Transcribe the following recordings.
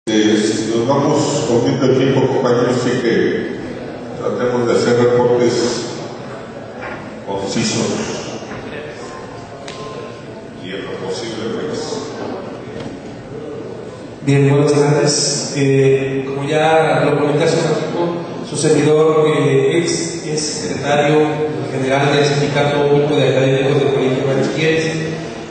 Si nos vamos comiendo el tiempo, compañeros, sí que tratemos de hacer reportes concisos y en lo posible, pues. Bien, buenas tardes. Como ya lo comenté hace un ratito, su servidor es secretario general del Sindicato Único de Académicos de Colegio de Bachilleres.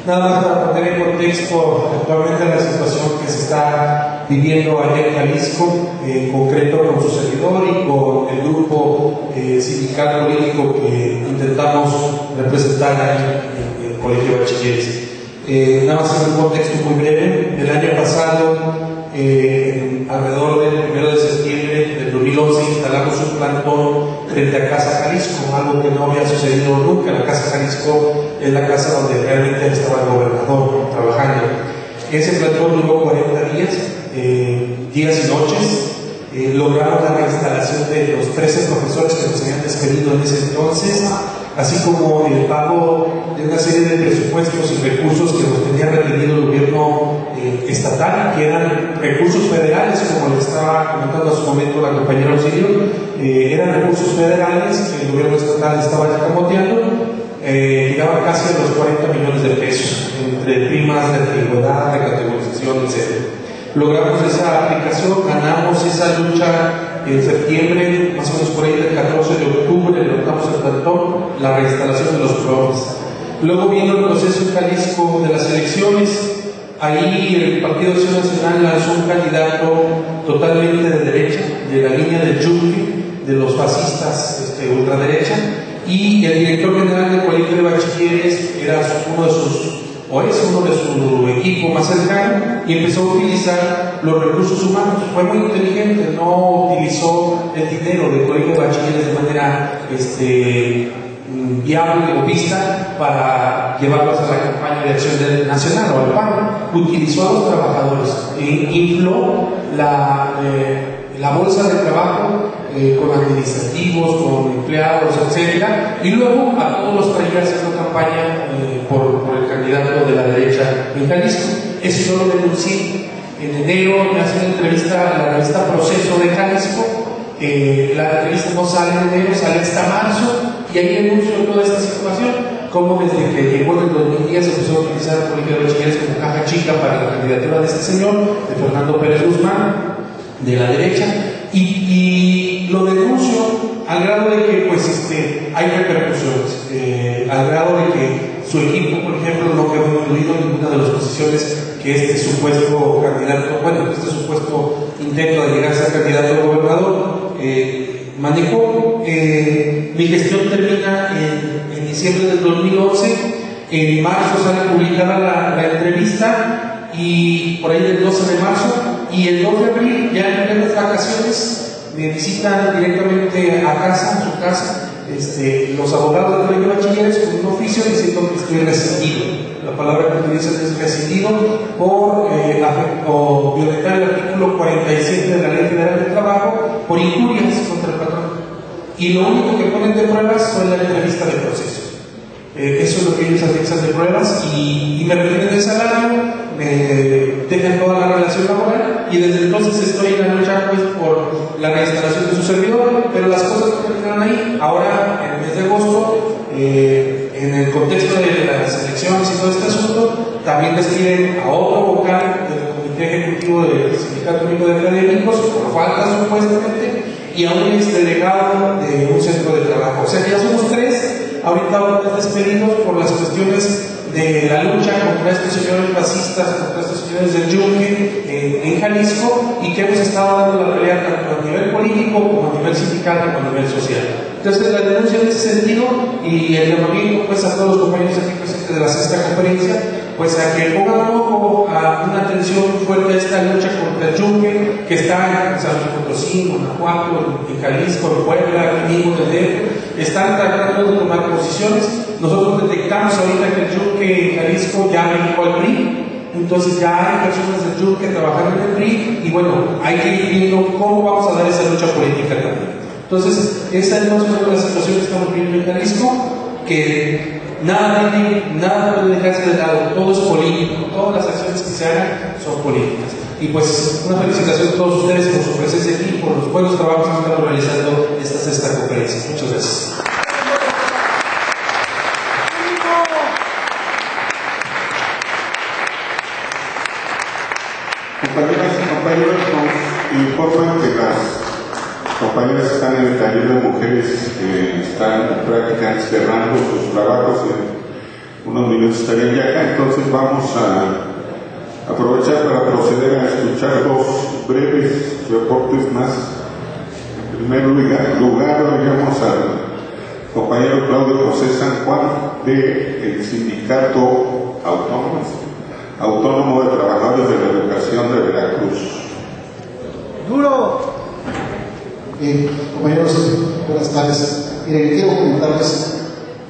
Nada más para poner en contexto actualmente la situación que se está viviendo allá en Jalisco, en concreto con su servidor y con el grupo sindical político que intentamos representar ahí en el Colegio de Bachilleres. Nada más en un contexto muy breve. El año pasado, alrededor del 1 de septiembre del 2011, instalamos un plantón frente a Casa Jalisco, algo que no había sucedido nunca. La Casa Jalisco es la casa donde realmente estaba el gobernador trabajando. Ese plantón duró 40 días, días y noches. Logramos la reinstalación de los 13 profesores que nos habían despedido en ese entonces, así como el pago de una serie de presupuestos y recursos que nos tenía retenido el gobierno estatal, que eran recursos federales, como le estaba comentando a su momento la compañera Auxilio. Eran recursos federales que el gobierno estatal estaba ya camoteando. Llegaban casi a los 40 millones de pesos, entre primas de antigüedad, de categorización, etc. Logramos esa aplicación, ganamos esa lucha en septiembre, más o menos por ahí del 14 de octubre, logramos el plantón, la reinstalación de los profes. Luego vino el proceso en Jalisco de las elecciones. Ahí el Partido de Acción Nacional lanzó un candidato totalmente de derecha, de la línea del Yunque, de los fascistas ultraderecha, y el director general del Colegio de Bachilleres era uno de su equipo más cercano, y empezó a utilizar los recursos humanos. Fue muy inteligente, no utilizó el dinero del Colegio de Bachilleres de manera viable o vista para llevarlos a la campaña de acción nacional o al paro. Utilizó a los trabajadores, infló la bolsa de trabajo con administrativos, con empleados, etcétera, y luego a todos los traía haciendo campaña por el candidato de la derecha en Jalisco. Eso yo lo denuncié. En enero me hace una entrevista a la revista Proceso de Jalisco. La entrevista no sale en enero, sale hasta marzo, y ahí denuncio toda esta situación, como desde que llegó en el 2010 se empezó a utilizar el Colegio de Bachilleres como caja chica para la candidatura de este señor, de Fernando Pérez Guzmán, de la derecha, y lo denuncio al grado de que hay repercusiones, al grado de que su equipo, por ejemplo, no quedó incluido en ninguna de las posiciones que este supuesto intento de llegar a ser candidato a gobernador manejó. Mi gestión termina en diciembre del 2011. En marzo sale publicada la entrevista, y por ahí del 12 de marzo, y el 2 de abril, ya en plenas vacaciones, me visitan directamente a casa, a su casa, los abogados del Colegio de Bachilleres con un oficio diciendo que estoy rescindido. La palabra que utilizan es rescindido por violentar el artículo 47 de la Ley Federal del Trabajo por injurias contra el patrón. Y lo único que ponen de pruebas fue la entrevista de proceso. Eso es lo que ellos anexan de pruebas, y me retienen el salario, me dejan toda la relación laboral, y desde entonces estoy en la lucha por la reinstalación de su servidor. Pero las cosas no terminaron ahí. Ahora, en el mes de agosto, en el contexto de las elecciones y todo este asunto, también despiden a otro vocal del Comité Ejecutivo del Sindicato Único de Académicos por falta supuestamente, y a un exdelegado de un centro de trabajo. O sea, ya somos 3 ahorita despedidos por las cuestiones de la lucha contra estos señores fascistas, contra estos señores del Yunque en Jalisco, y que hemos estado dando la pelea tanto a nivel político como a nivel sindical como a nivel social. Entonces, la denuncia en ese sentido, y el llamamiento a todos los compañeros aquí presentes de la sexta conferencia, a que pongan un poco a una atención fuerte a esta lucha contra el Yunque, que está en San Luis Potosí, Guanajuato, en Jalisco, en Puebla, aquí mismo en el DF. Están tratando de tomar posiciones. Nosotros detectamos ahorita que el Yunque en Jalisco ya brincó al PRI. Entonces ya hay personas del Yunque trabajando en el PRI, y bueno, hay que ir viendo cómo vamos a dar esa lucha política también. Entonces, esa es más o menos la situación que estamos viviendo en Jalisco, que nada puede dejarse de lado, todo es político, todas las acciones que se hagan son políticas. Y pues una felicitación a todos ustedes por su presencia aquí y por los buenos trabajos que estamos realizando esta sexta conferencia. Muchas gracias. Compañeras y compañeros, nos informan que las compañeras están en el taller de mujeres que están prácticamente cerrando sus trabajos. En unos minutos estarían ya acá, entonces vamos a aprovechar para proceder a escuchar dos breves reportes más. En primer lugar, oigamos al compañero Claudio José San Juan del Sindicato Autónomo de Trabajadores de la Educación de Veracruz. ¡Duro! Compañeros, buenas tardes. Miren, quiero comentarles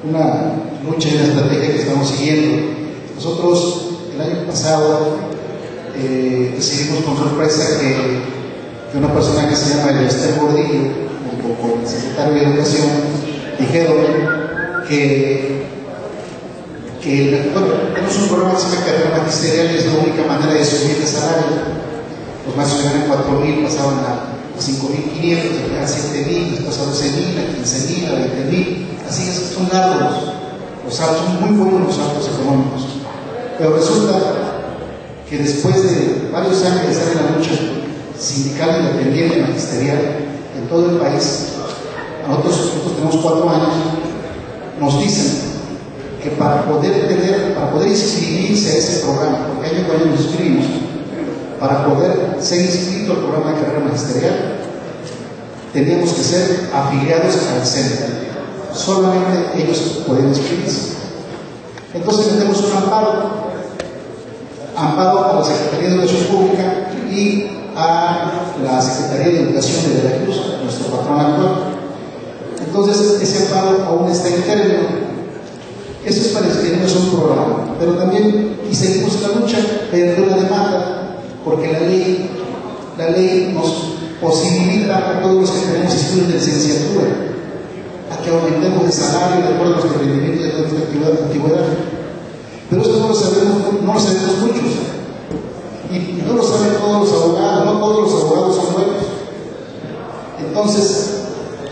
una lucha y una estrategia que estamos siguiendo. Nosotros, el año pasado, recibimos con sorpresa que una persona que se llama Esther Gordillo, junto con el secretario de Educación, dijeron que tenemos un programa que se llama carrera magisterial y es la única manera de subir el salario. Los maestros que ganan 4,000 pasaban a 5,500, a 7,000, después a 12,000, a 15,000, a 20,000. Así es, son largos los saltos, son muy buenos los saltos económicos. Pero resulta que después de varios años de estar en la lucha sindical independiente magisterial en todo el país, nosotros tenemos 4 años, nos dicen que para poder inscribirse a ese programa, porque año con año nos inscribimos, para poder ser inscrito al programa de carrera magisterial, teníamos que ser afiliados al centro. Solamente ellos pueden inscribirse. Entonces metemos un amparo a la Secretaría de Educación Pública y a la Secretaría de Educación de Veracruz, nuestro patrón actual. Entonces ese amparo aún está en término. Eso es para inscribirnos a un programa, pero también, y seguimos la lucha, de una demanda, porque la ley nos posibilita a todos los que tenemos estudios de licenciatura a que aumentemos el salario de acuerdo a nuestro rendimiento de nuestra antigüedad. Pero esto no lo sabemos muchos, y no lo saben todos los abogados, no todos los abogados son buenos. Entonces,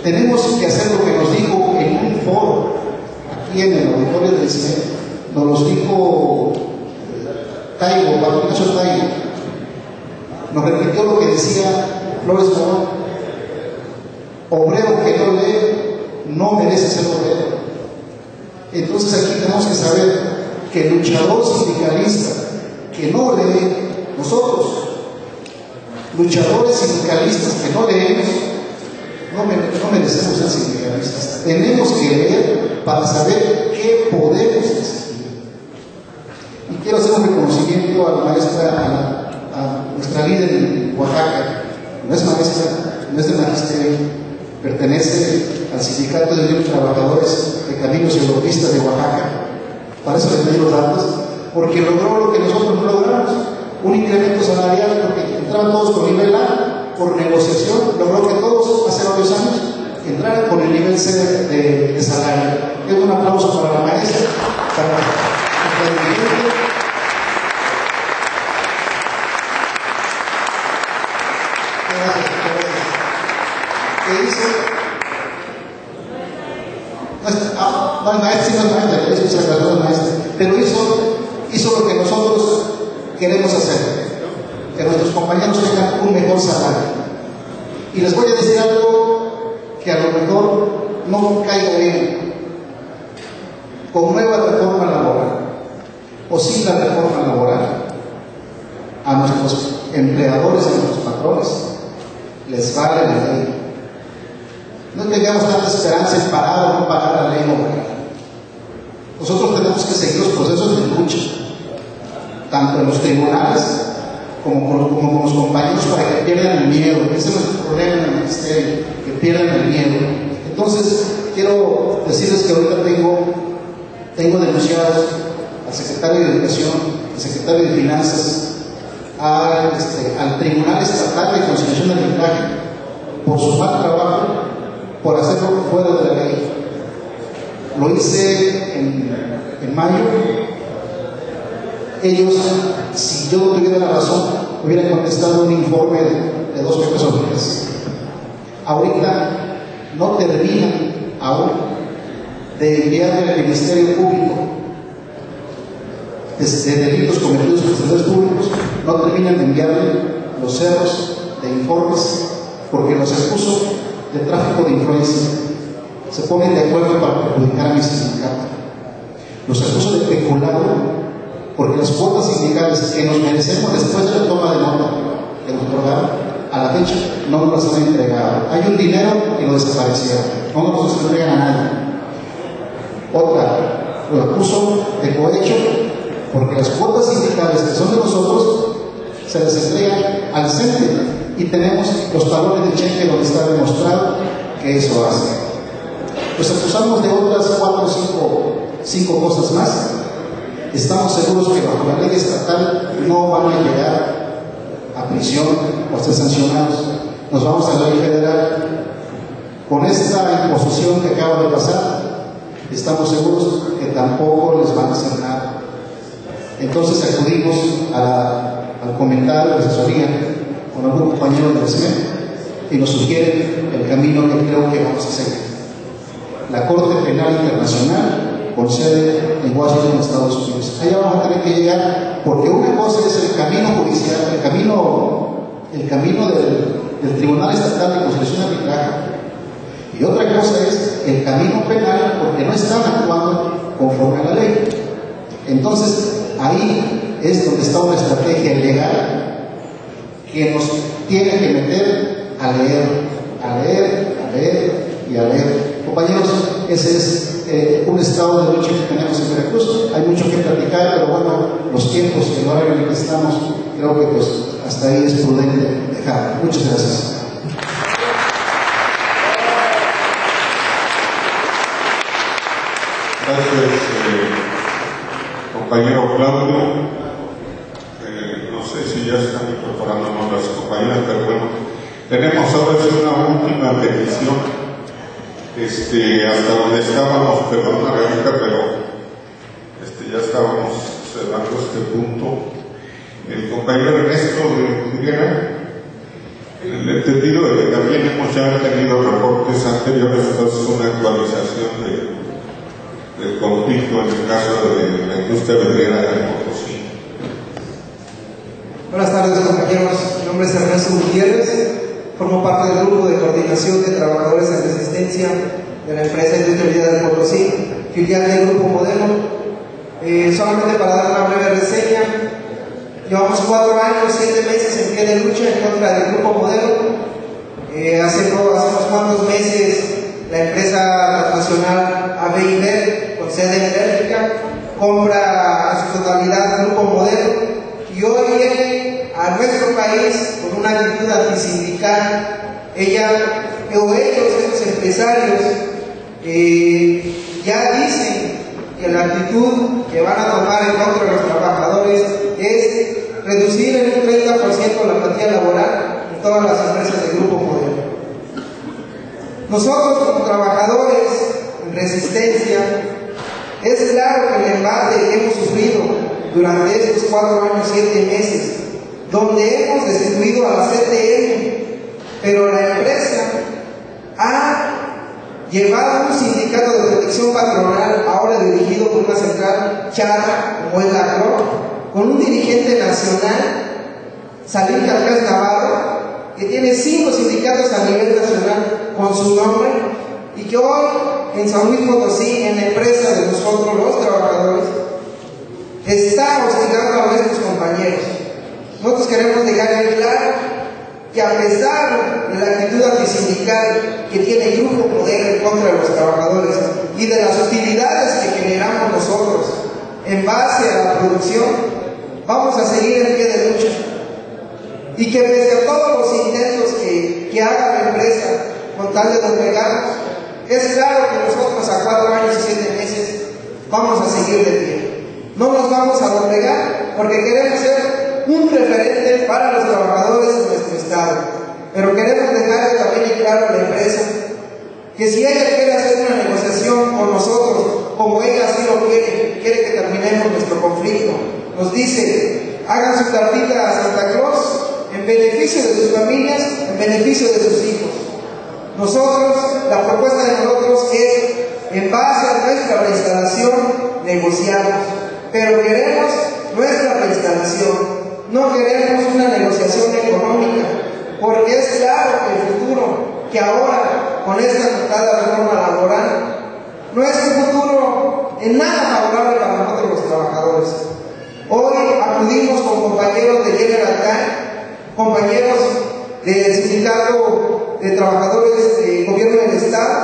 tenemos que hacer lo que nos dijo en un foro, aquí en el auditorio del CIMED, nos los dijo Taibo, Pablo Ignacio Taibo, nos repitió lo que decía Flores Morón: obrero que no lee no merece ser obrero. Entonces aquí tenemos que saber que el luchador sindicalista que no lee, nosotros, luchadores sindicalistas que no leemos, no merecemos ser sindicalistas. Tenemos que leer para saber qué podemos decidir. Y quiero hacer un reconocimiento a la maestra, a nuestra líder en Oaxaca. No es maestra, no es de magisterio, pertenece al Sindicato de Niños Trabajadores de Caminos y Autopistas de Oaxaca. Para eso les pedí los datos, porque logró lo que nosotros no logramos: un incremento salarial, porque entraban todos con nivel A, por negociación, logró que todos hace varios años entraran con el nivel C de salario. Es un aplauso para la maestra, para el dirigente. ¿Qué hizo? No es maestra, sí no es maestra, eso se aclaró la maestra, pero hizo lo que nosotros queremos hacer, que nuestros compañeros tengan un mejor salario. Y les voy a decir algo que a lo mejor no caiga bien: con nueva reforma laboral o sin la reforma laboral, a nuestros empleadores, a nuestros patrones, les vale la ley. No tengamos tanta esperanza en parar o no pagar la ley laboral. Nosotros tenemos que seguir los procesos de lucha, tanto en los tribunales como con los compañeros, para que pierdan el miedo. Ese es nuestro problema en el ministerio, que pierdan el miedo. Entonces, quiero decirles que ahorita tengo denunciados al secretario de Educación, al secretario de Finanzas, al Tribunal Estatal de Conciliación de Arbitraje por su mal trabajo, por hacerlo fuera de la ley. Lo hice en mayo. Ellos, si yo no tuviera la razón, hubiera contestado un informe de 2 personas. Ahorita no terminan aún de enviarle al Ministerio Público de delitos cometidos por servidores públicos, no terminan de enviarle los cerros de informes porque los acuso de tráfico de influencia. Se ponen de acuerdo para perjudicar a mi sindicato. Los acuso de peculado porque las cuotas sindicales que nos merecemos después de la toma de nota que nos otorgaron, a la fecha no nos las han entregado. Hay un dinero que lo desaparecieron, no nos los entregan a nadie. Otra, lo acuso de cohecho porque las cuotas sindicales que son de nosotros se les entregan al CENTE y tenemos los talones de cheque donde está demostrado que eso hace. Los acusamos de otras 4 o 5 cosas más. Estamos seguros que bajo la ley estatal no van a llegar a prisión o ser sancionados. Nos vamos a la ley federal. Con esta imposición que acaba de pasar, estamos seguros que tampoco les van a hacer nada. Entonces acudimos al comentario de asesoría con algún compañero del SME y nos sugieren el camino que creo que vamos a seguir. La Corte Penal Internacional con sede en Washington, Estados Unidos. Allá vamos a tener que llegar, porque una cosa es el camino judicial, el camino del Tribunal Estatal de Conciliación y Arbitraje, y otra cosa es el camino penal, porque no están actuando conforme a la ley. Entonces, ahí es donde está una estrategia legal que nos tiene que meter a leer y a leer. Compañeros, ese es un estado de lucha que tenemos en Veracruz. Hay mucho que platicar, pero bueno, los tiempos, el horario en el que estamos, creo que pues hasta ahí es prudente dejar. Muchas gracias. Gracias, compañero Claudio. No sé si ya están incorporándonos las compañeras, pero bueno, tenemos ahora sí una última petición. Hasta donde estábamos, perdón, Margarita, pero ya estábamos cerrando este punto. El compañero Ernesto de Miguel, en el entendido de que también hemos ya tenido reportes anteriores, entonces una actualización del conflicto en el caso de la industria verdadera de Potosí. Buenas tardes, compañeros. Mi nombre es Ernesto Gutiérrez. Formo parte del grupo de coordinación de trabajadores en resistencia de la empresa Industria Verdadera de Potosí, filial del Grupo Modelo. Solamente para dar una breve reseña, llevamos 4 años, 7 meses en pie de lucha en contra del Grupo Modelo. Hace unos cuantos meses la empresa transnacional ABIB, con sede en Bélgica, compra a su totalidad el Grupo Modelo y hoy viene a nuestro país con una actitud antisindical. Ellos, estos empresarios, ya dicen que la actitud que van a tomar en contra de los trabajadores es reducir en un 30% la plantilla laboral en todas las empresas del Grupo Modelo. Nosotros como trabajadores en resistencia, es claro que el embate que hemos sufrido durante estos 4 años, 7 meses, donde hemos destituido a la CTM, pero la empresa ha llevado un sindicato de protección patronal, ahora dirigido por una central charra, como es la CRO, con un dirigente nacional, Salir Calcás Navarro, que tiene 5 sindicatos a nivel nacional con su nombre, y que hoy en San Luis Potosí, en la empresa de nosotros los trabajadores, está hostigando a nuestros compañeros. Nosotros queremos dejar en claro que a pesar de la actitud antisindical que tiene el Grupo Modelo en contra de los trabajadores y de las utilidades que generamos nosotros en base a la producción, vamos a seguir en pie de lucha. Y que pese a todos los intentos que haga la empresa con tal de doblegarnos, es claro que nosotros a 4 años y 7 meses vamos a seguir de pie. No nos vamos a doblegar porque queremos ser un referente para los trabajadores de nuestro estado. Pero queremos dejarle también en claro a la empresa que si ella quiere hacer una negociación con nosotros, como ella así lo quiere que terminemos nuestro conflicto, nos dice: hagan su tarjeta a Santa Claus en beneficio de sus familias, en beneficio de sus hijos. Nosotros, la propuesta de nosotros es, en base a nuestra reinstalación, negociamos, pero queremos nuestra reinstalación. No queremos una negociación económica, porque es claro que el futuro, que ahora con esta anunciada reforma laboral, no es un futuro en nada favorable para nosotros los trabajadores. Hoy acudimos con compañeros de General Time, compañeros del Sindicato de Trabajadores del Gobierno del Estado,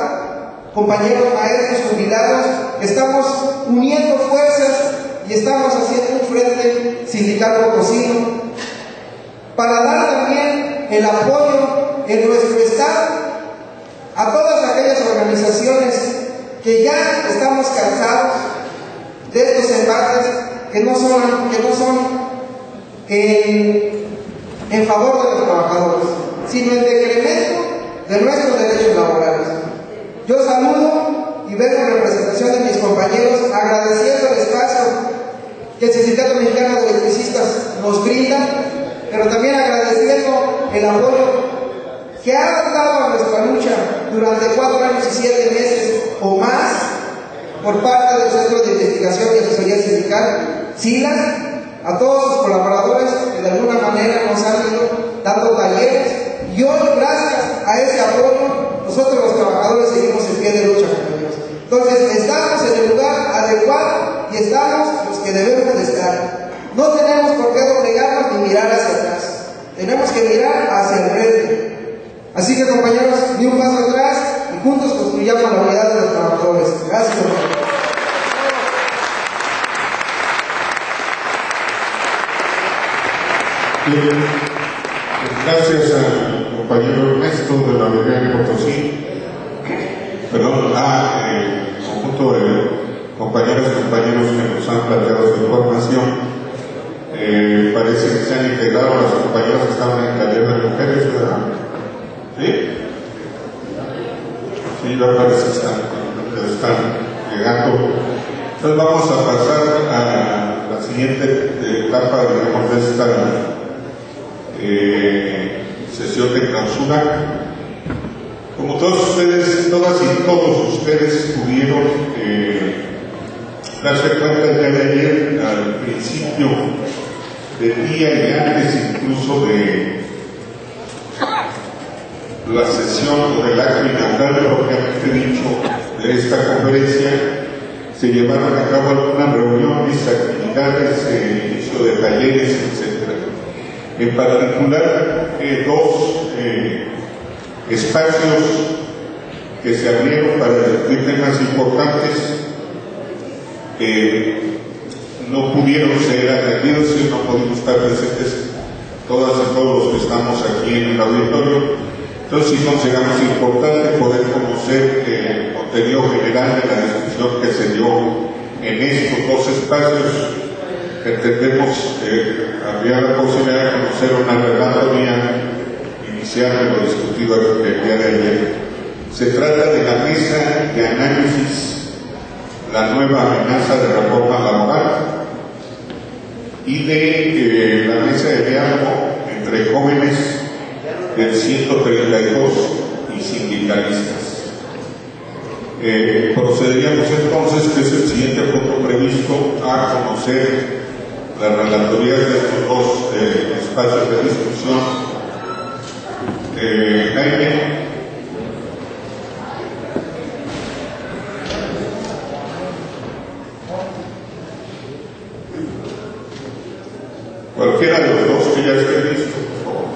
compañeros maestros jubilados, estamos uniendo fuerzas y estamos haciendo un frente sindical potosino para dar también el apoyo en nuestro estado a todas aquellas organizaciones que ya estamos cansados de estos embates que no son en favor de los trabajadores, sino en decremento de nuestros derechos laborales. Yo saludo y vengo en representación de mis compañeros agradeciendo el espacio que el Sindicato Mexicano de Electricistas nos brinda, pero también agradeciendo el apoyo que ha dado a nuestra lucha durante 4 años y 7 meses o más por parte del Centro de Investigación y Asesoría Sindical, SILA, a todos sus colaboradores que de alguna manera nos han ido dando talleres, y hoy gracias a ese apoyo nosotros los trabajadores seguimos en pie de lucha, compañeros. Entonces estamos en el lugar adecuado y estamos los que debemos de estar. No tenemos por qué doblegarnos ni mirar hacia atrás, tenemos que mirar hacia el frente. Así que, compañeros, ni un paso atrás y juntos construyamos la unidad de los trabajadores. Gracias, compañeros. Gracias al compañero Ernesto de la Universidad de Potosí, conjunto de compañeras y compañeros que nos han planteado su información. Parece que se han integrado las compañeras que estaban en el taller de mujeres, ¿verdad? ¿Sí? Sí, me parece que están llegando. Entonces vamos a pasar a la siguiente etapa, digamos, de esta sesión de clausura. Como todos ustedes, todas y todos ustedes pudieron darse cuenta el día de ayer, al principio del día y antes incluso de la sesión o del acto inaugural propiamente dicho de esta conferencia, se llevaron a cabo algunas reuniones, actividades, inicio de talleres, etc. En particular, 2 espacios que se abrieron para discutir temas importantes no pudieron ser atendidos y no pudimos estar presentes todas y todos los que estamos aquí en el auditorio. Entonces sí consideramos importante poder conocer el contenido general de la discusión que se dio en estos 2 espacios. Entendemos que habría la posibilidad de conocer una relatoría inicial de lo discutido el día de ayer. Se trata de la mesa de análisis, la nueva amenaza de reforma laboral, y de la mesa de diálogo entre jóvenes del 132 y sindicalistas. Procederíamos entonces, que es el siguiente punto previsto, a conocer las relatorías de estos 2 espacios de discusión. Jaime. Cualquiera de los 2 que ya esté listo, por favor.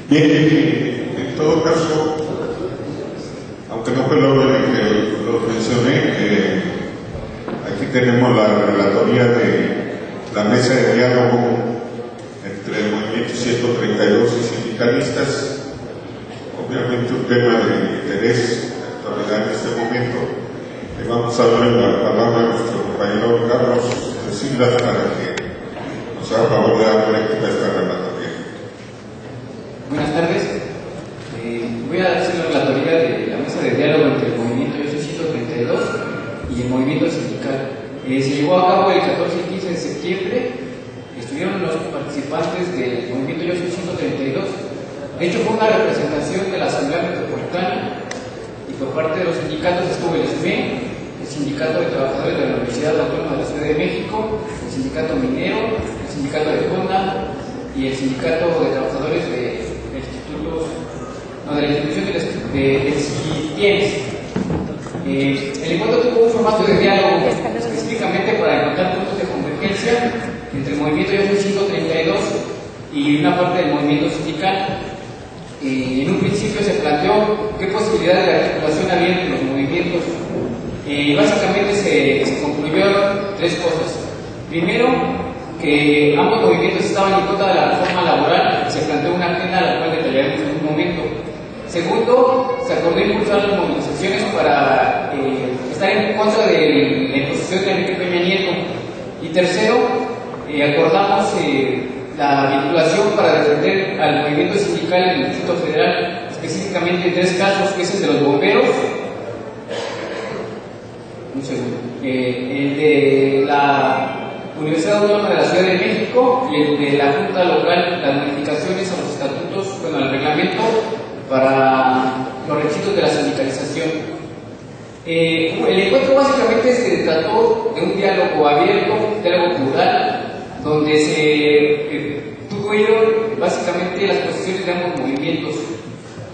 Bien, en todo caso, aunque no fue lo que lo mencioné, aquí tenemos la relatoría de la mesa de diálogo entre el Movimiento 132 y sindicalistas. Obviamente un tema de interés de actualidad en este momento. Le vamos a dar la palabra a nuestro compañero Carlos Silva para que nos haga favor de dar lectura a esta relatoría. Buenas tardes. Voy a hacer la relatoría de la mesa de diálogo entre el Movimiento 132 y el movimiento sindical. Se llevó a cabo el 14 y 15 de septiembre. Estuvieron los participantes del Movimiento 132. De hecho, fue una representación de la Asamblea Metropolitana y por parte de los sindicatos estuvo el SME, el Sindicato de Trabajadores de la Universidad Autónoma de la Ciudad de México, el Sindicato Minero, el Sindicato de Honda y el Sindicato de Trabajadores de la institución de CITIENS. El encuentro tuvo un formato de diálogo específicamente para encontrar puntos de convergencia entre el movimiento 132 y una parte del movimiento sindical. En un principio se planteó qué posibilidades de articulación había entre los movimientos. Básicamente se concluyeron tres cosas. Primero, que ambos movimientos estaban en contra de la reforma laboral. Se planteó una agenda a la cual detallaremos en un momento. Segundo, se acordó impulsar las movilizaciones para estar en contra de la imposición de Enrique Peña Nieto. Y tercero, acordamos la vinculación para defender al movimiento sindical en el Distrito Federal, específicamente en tres casos, que es el de los bomberos, el de la Universidad Autónoma de la Ciudad de México y el de la Junta Local, las modificaciones a los estatutos, bueno, al reglamento para los requisitos de la sindicalización. El encuentro básicamente se trató de un diálogo abierto, un diálogo plural, donde se tuvieron básicamente las posiciones de ambos movimientos.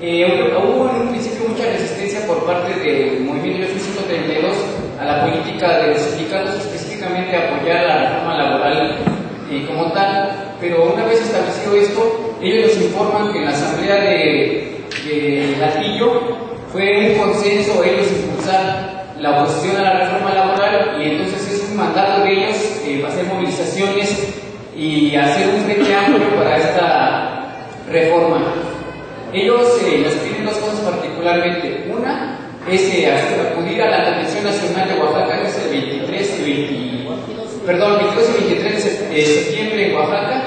Hubo en un principio mucha resistencia por parte del movimiento 132 a la política de los sindicatos, específicamente a apoyar la reforma laboral como tal, pero una vez establecido esto, ellos nos informan que en la asamblea de Latillo fue un consenso ellos impulsar la oposición a la reforma laboral, y entonces es un mandato de ellos hacer movilizaciones y hacer un frente amplio para esta reforma. Ellos nos piden dos cosas particularmente. Una es acudir a la Convención Nacional de Oaxaca, que es el 22 y 23 de septiembre en Oaxaca,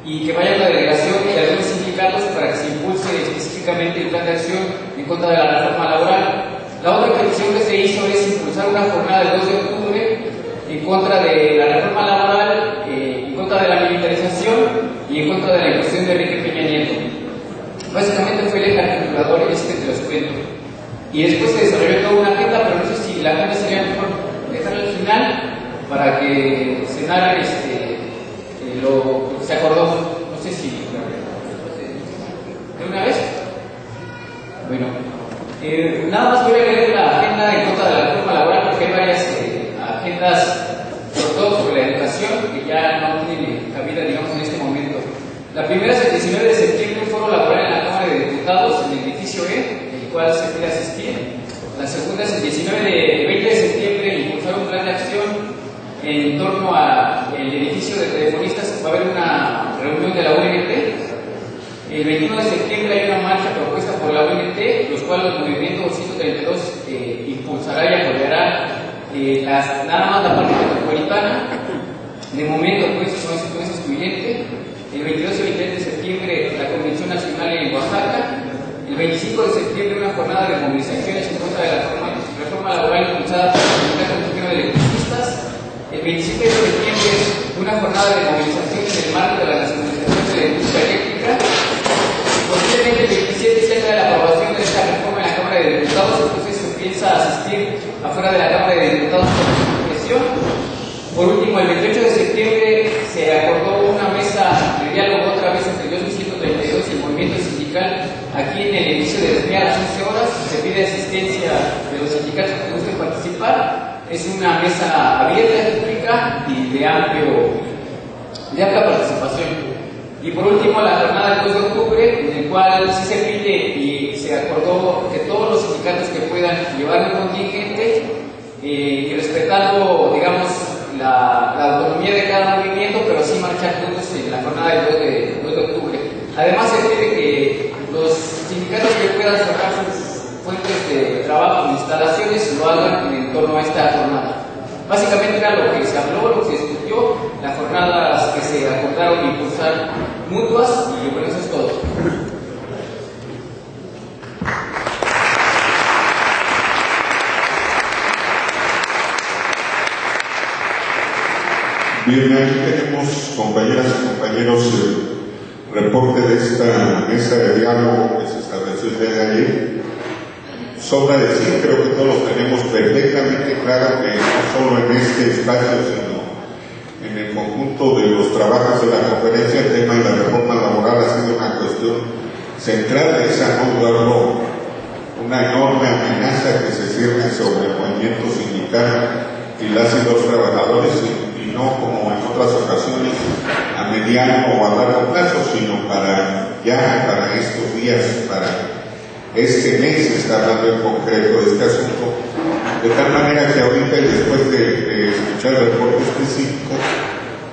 y que vaya la delegación de algunos sindicatos para que se impulse específicamente el plan de acción en contra de la reforma laboral. La otra petición que se hizo es impulsar una jornada del 2 de octubre en contra de la reforma laboral, en contra de la militarización y en contra de la imposición de Enrique Peña Nieto. Básicamente fue el eje articulador que los cuento. Y después se desarrolló toda una agenda, pero no sé si la agenda sería mejor dejarla al final para que se narre lo que se acordó. No sé si de una vez. Bueno, nada más voy a leer la agenda en contra de la reforma laboral, porque hay varias agendas, sobre todo sobre la educación, que ya no tiene cabida, digamos, en este momento. La primera es el 19 de septiembre, un foro laboral en la Cámara de Diputados, en el edificio E, el cual se puede asistir. La segunda es el 20 de septiembre, impulsar un plan de acción en torno al edificio de telefonistas. Va a haber una reunión de la UNT. El 21 de septiembre hay una marcha propuesta por la UNT, los cuales el movimiento 132 impulsará y apoyará nada más la parte metropolitana. De momento, pues, no es excluyente. El 22 y 23 de septiembre, la Convención Nacional en Oaxaca. El 25 de septiembre, una jornada de movilizaciones en contra de la reforma laboral impulsada por el Sindicato Mexicano de Electricistas. El 27 de septiembre, una jornada de movilizaciones en el marco de la nacionalización de la industria eléctrica. Posiblemente el 27 sea de la aprobación de esta reforma en la Cámara de Diputados, entonces se piensa asistir afuera de la Cámara de Diputados por presión. Por último, el 28 de septiembre se acordó una mesa de diálogo otra vez entre el 132 y el movimiento sindical aquí en el edificio de Desmea a las 11 horas. Se pide asistencia de los sindicatos que gusten participar. Es una mesa abierta, pública y de amplia participación. Y por último, la jornada del 2 de octubre, en el cual sí se pide y se acordó que todos los sindicatos que puedan llevar un contingente y respetando, digamos, la autonomía de cada movimiento, pero sí marchar juntos en la jornada del 2 de octubre. Además, se pide que los sindicatos que puedan cerrar sus fuentes de trabajo e instalaciones lo hagan en torno a esta jornada. Básicamente era lo que se habló, lo que se discutió, las jornadas que se acordaron impulsar mutuas, y bueno, eso es todo. Bien, aquí tenemos, compañeras y compañeros, el reporte de esta mesa de diálogo que se estableció el día de ayer. Sobra decir, creo que todos tenemos perfectamente claro que no solo en este espacio, sino en el conjunto de los trabajos de la conferencia, el tema de la reforma laboral ha sido una cuestión central, es a no dudarlo, una enorme amenaza que se cierne sobre el movimiento sindical y las y los trabajadores, y no como en otras ocasiones a mediano o a largo plazo, sino para estos días, para este mes se está hablando en concreto de este asunto, de tal manera que ahorita, después de escuchar el reporte específico,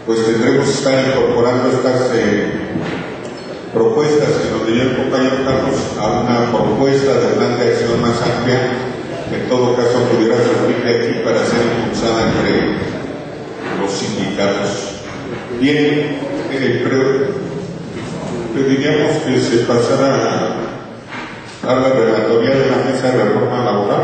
pues tendremos que estar incorporando estas propuestas que nos dio el compañero Carlos a una propuesta de plan de acción más amplia, que en todo caso pudiera servir aquí para ser impulsada entre los sindicatos. Bien, pediríamos que se pasara a la relatoría de la mesa de reforma laboral.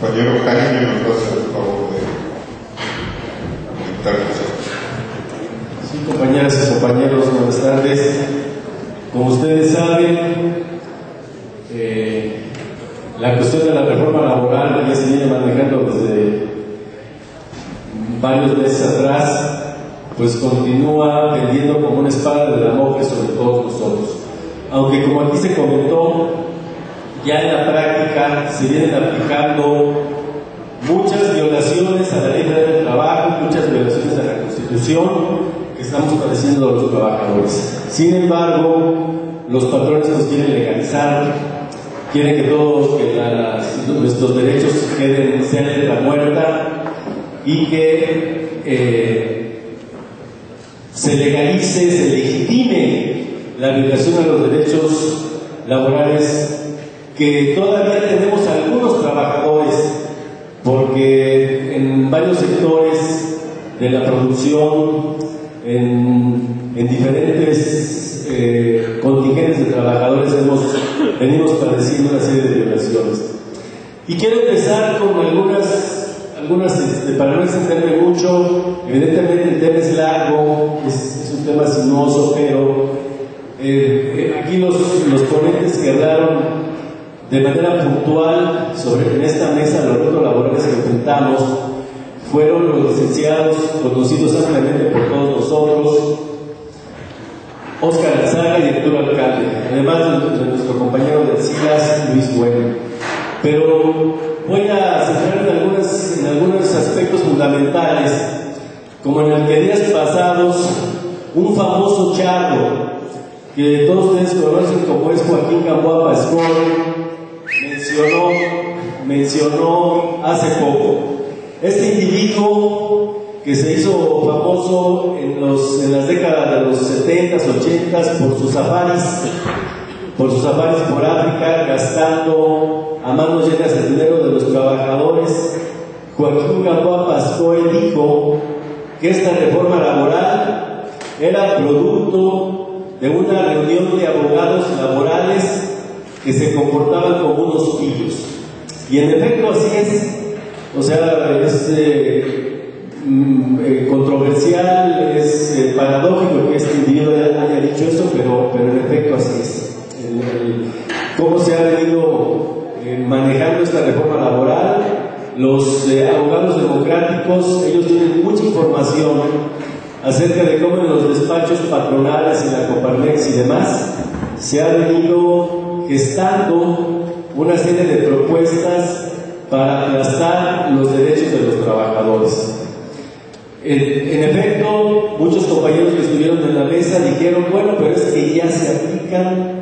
Compañero Jaime, nos va a hacer el favor de comentar nosotros. Sí, compañeras y compañeros, buenas tardes. Como ustedes saben, la cuestión de la reforma laboral ya se viene manejando desde varios meses atrás, pues continúa pendiendo como una espada de Damocles sobre todos nosotros. Aunque, como aquí se comentó, ya en la práctica se vienen aplicando muchas violaciones a la ley del trabajo, muchas violaciones a la Constitución que estamos padeciendo los trabajadores. Sin embargo, los patrones nos quieren legalizar, quieren que todos nuestros derechos sean letra muerta y que se legalice, se legitime la violación a los derechos laborales que todavía tenemos algunos trabajadores, porque en varios sectores de la producción, en diferentes contingentes de trabajadores venimos padeciendo una serie de violaciones. Y quiero empezar con algunas para no extenderme mucho. Evidentemente el tema es largo, es un tema sinuoso, pero aquí los ponentes que hablaron de manera puntual en esta mesa los retos laborales que enfrentamos fueron los licenciados conocidos ampliamente por todos nosotros, Óscar Alzaga y Arturo Alcalde, además de nuestro compañero de SILAS, Luis Bueno. Pero voy a centrar en algunos aspectos fundamentales, como en el que días pasados un famoso charro que todos ustedes conocen como es Joaquín Gamboa Pascual mencionó hace poco. Este individuo que se hizo famoso en las décadas de los 70s, 80s por sus safaris por África, gastando a manos llenas el dinero de los trabajadores, Joaquín Gamboa Pascual dijo que esta reforma laboral era producto de una reunión de abogados laborales que se comportaban como unos pillos. Y en efecto así es. O sea, es controversial, es paradójico que este individuo haya dicho eso, pero en efecto así es. Cómo se ha venido manejando esta reforma laboral, los abogados democráticos, ellos tienen mucha información acerca de cómo en los despachos patronales, en la Coparmex y demás, se ha venido gestando una serie de propuestas para aplastar los derechos de los trabajadores. En efecto, muchos compañeros que estuvieron en la mesa dijeron, bueno, pero es que ya se aplican,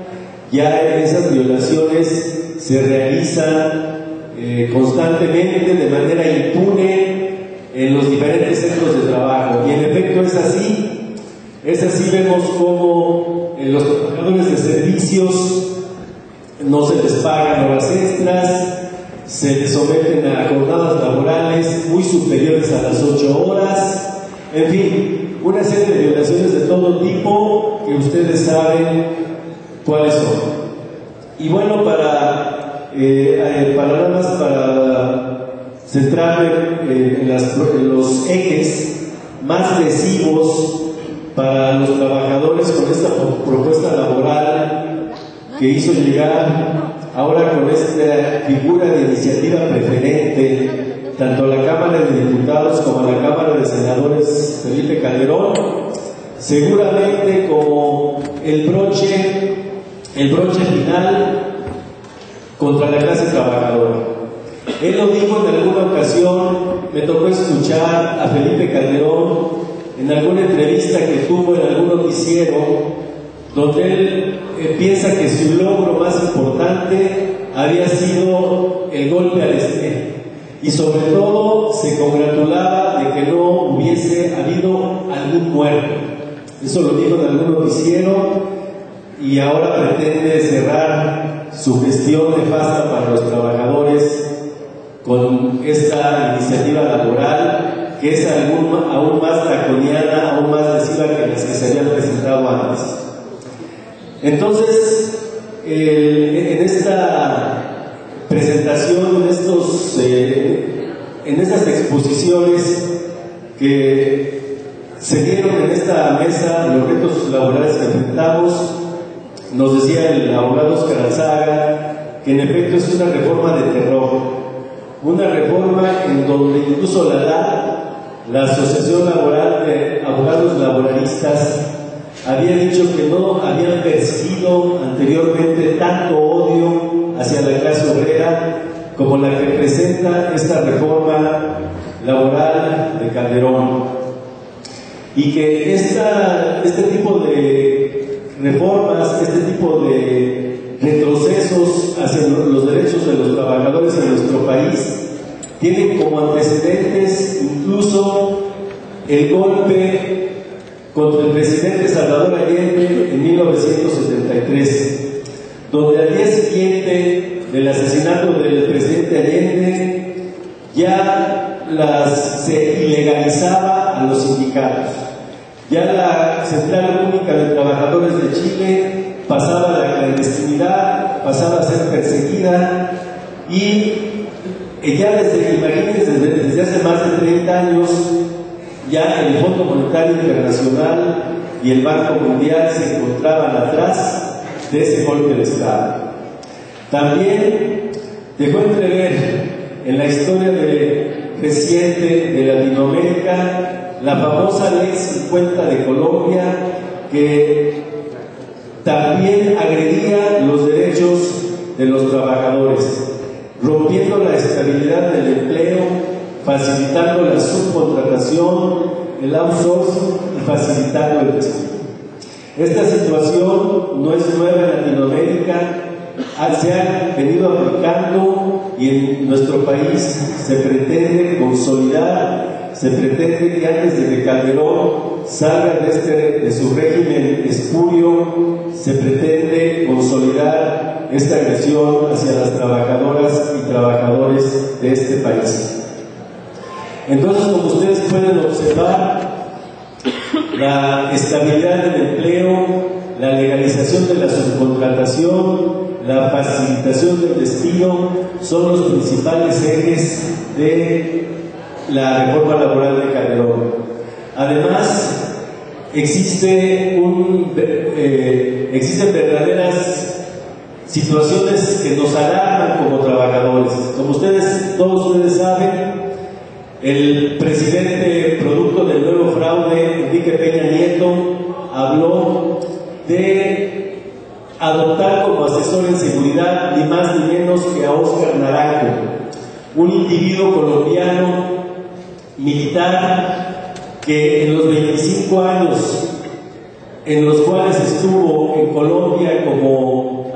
ya esas violaciones se realizan constantemente de manera impune en los diferentes centros de trabajo. Y en efecto es así. Vemos como los trabajadores de servicios no se les pagan horas extras, se les someten a jornadas laborales muy superiores a las 8 horas, en fin, una serie de violaciones de todo tipo que ustedes saben cuáles son. Y bueno, para centrarme en los ejes más lesivos para los trabajadores con esta propuesta laboral que hizo llegar ahora con esta figura de iniciativa preferente tanto a la Cámara de Diputados como a la Cámara de Senadores Felipe Calderón, seguramente como el broche final contra la clase trabajadora. Él lo dijo en alguna ocasión, me tocó escuchar a Felipe Calderón en alguna entrevista que tuvo en algún noticiero, donde él piensa que su logro más importante había sido el golpe al Estado, y sobre todo se congratulaba de que no hubiese habido algún muerto. Eso lo dijo en algún noticiero, y ahora pretende cerrar su gestión nefasta para los trabajadores con esta iniciativa laboral que es aún más draconiana, aún más lesiva que las que se habían presentado antes. Entonces, en esta presentación, en estas exposiciones que se dieron en esta mesa de los retos laborales que enfrentamos, nos decía el abogado Oscar Alzaga que en efecto es una reforma de terror, una reforma en donde incluso la Asociación Laboral de Abogados Laboralistas había dicho que no habían percibido anteriormente tanto odio hacia la clase obrera como la que presenta esta reforma laboral de Calderón, y que este tipo de reformas, este tipo de retrocesos hacia los derechos de los trabajadores en nuestro país tienen como antecedentes incluso el golpe contra el presidente Salvador Allende en 1973, donde al día siguiente del asesinato del presidente Allende ya se ilegalizaba a los sindicatos. Ya la Central Única de Trabajadores de Chile pasaba a la clandestinidad, pasaba a ser perseguida, y ya desde hace más de 30 años ya el Fondo Monetario Internacional y el Banco Mundial se encontraban atrás de ese golpe de Estado. También dejó entrever en la historia reciente de Latinoamérica la famosa Ley 50 de Colombia, que también agredía los derechos de los trabajadores, rompiendo la estabilidad del empleo, facilitando la subcontratación, el outsourcing y facilitando el despido. Esta situación no es nueva en Latinoamérica, se ha venido aplicando, y en nuestro país se pretende consolidar, se pretende que antes de que Calderón salga de su régimen espurio, se pretende consolidar esta agresión hacia las trabajadoras y trabajadores de este país. Entonces, como ustedes pueden observar, la estabilidad del empleo, la legalización de la subcontratación, la facilitación del despido son los principales ejes de la reforma laboral de Calderón. Además, existen verdaderas situaciones que nos alarman como trabajadores. Como todos ustedes saben, el presidente, producto del nuevo fraude, Enrique Peña Nieto habló de adoptar como asesor en seguridad ni más ni menos que a Óscar Naranjo, un individuo colombiano militar que en los 25 años en los cuales estuvo en Colombia como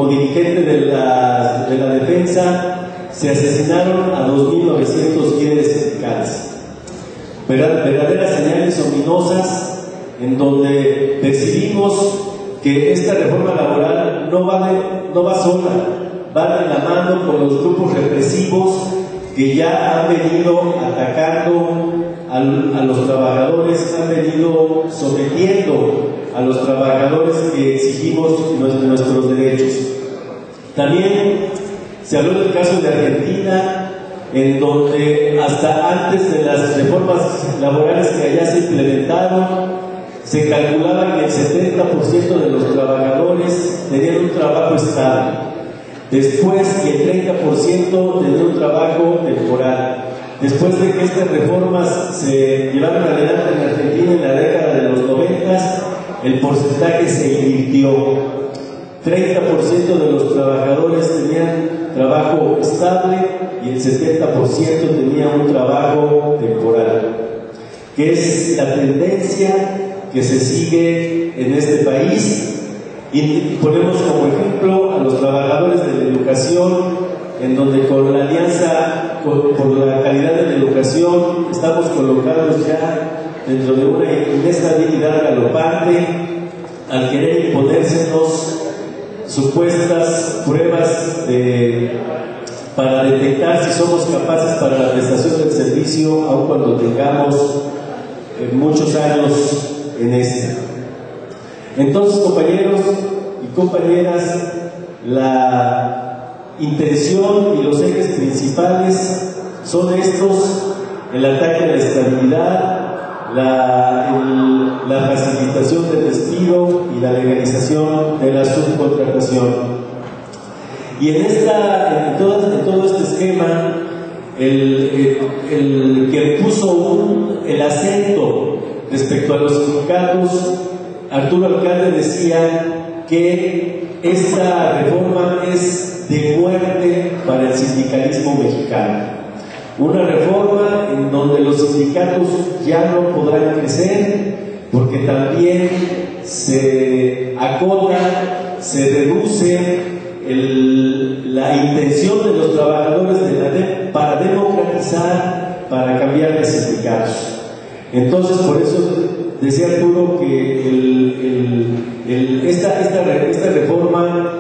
dirigente de la defensa, se asesinaron a 2.900 líderes sindicales. Verdaderas señales ominosas en donde percibimos que esta reforma laboral no va sola, va de la mano con los grupos represivos que ya han venido atacando a los trabajadores, han venido sometiendo a los trabajadores que exigimos nuestros derechos. También se habló del caso de Argentina, en donde hasta antes de las reformas laborales que allá se implementaron, se calculaba que el 70% de los trabajadores tenían un trabajo estable, después que el 30% tenía un trabajo temporal. Después de que estas reformas se llevaron adelante en Argentina en la década de los 90, el porcentaje se invirtió. 30% de los trabajadores tenían trabajo estable y el 70% tenía un trabajo temporal, que es la tendencia que se sigue en este país. Y ponemos como ejemplo a los trabajadores de la educación, en donde con la Alianza por la Calidad de la Educación estamos colocados ya dentro de una inestabilidad galopante al querer imponérsenos supuestas pruebas para detectar si somos capaces para la prestación del servicio, aun cuando tengamos muchos años en este. Entonces, compañeros y compañeras, la intención y los ejes principales son estos: el ataque a la estabilidad, la facilitación del despido y la legalización de la subcontratación. Y en todo este esquema, el que puso el acento respecto a los sindicatos, Arturo Alcalde decía que esta reforma es de muerte para el sindicalismo mexicano. Una reforma en donde los sindicatos ya no podrán crecer, porque también se acota, se reduce la intención de los trabajadores para democratizar, para cambiar de sindicatos. Entonces, por eso decía Arturo que esta reforma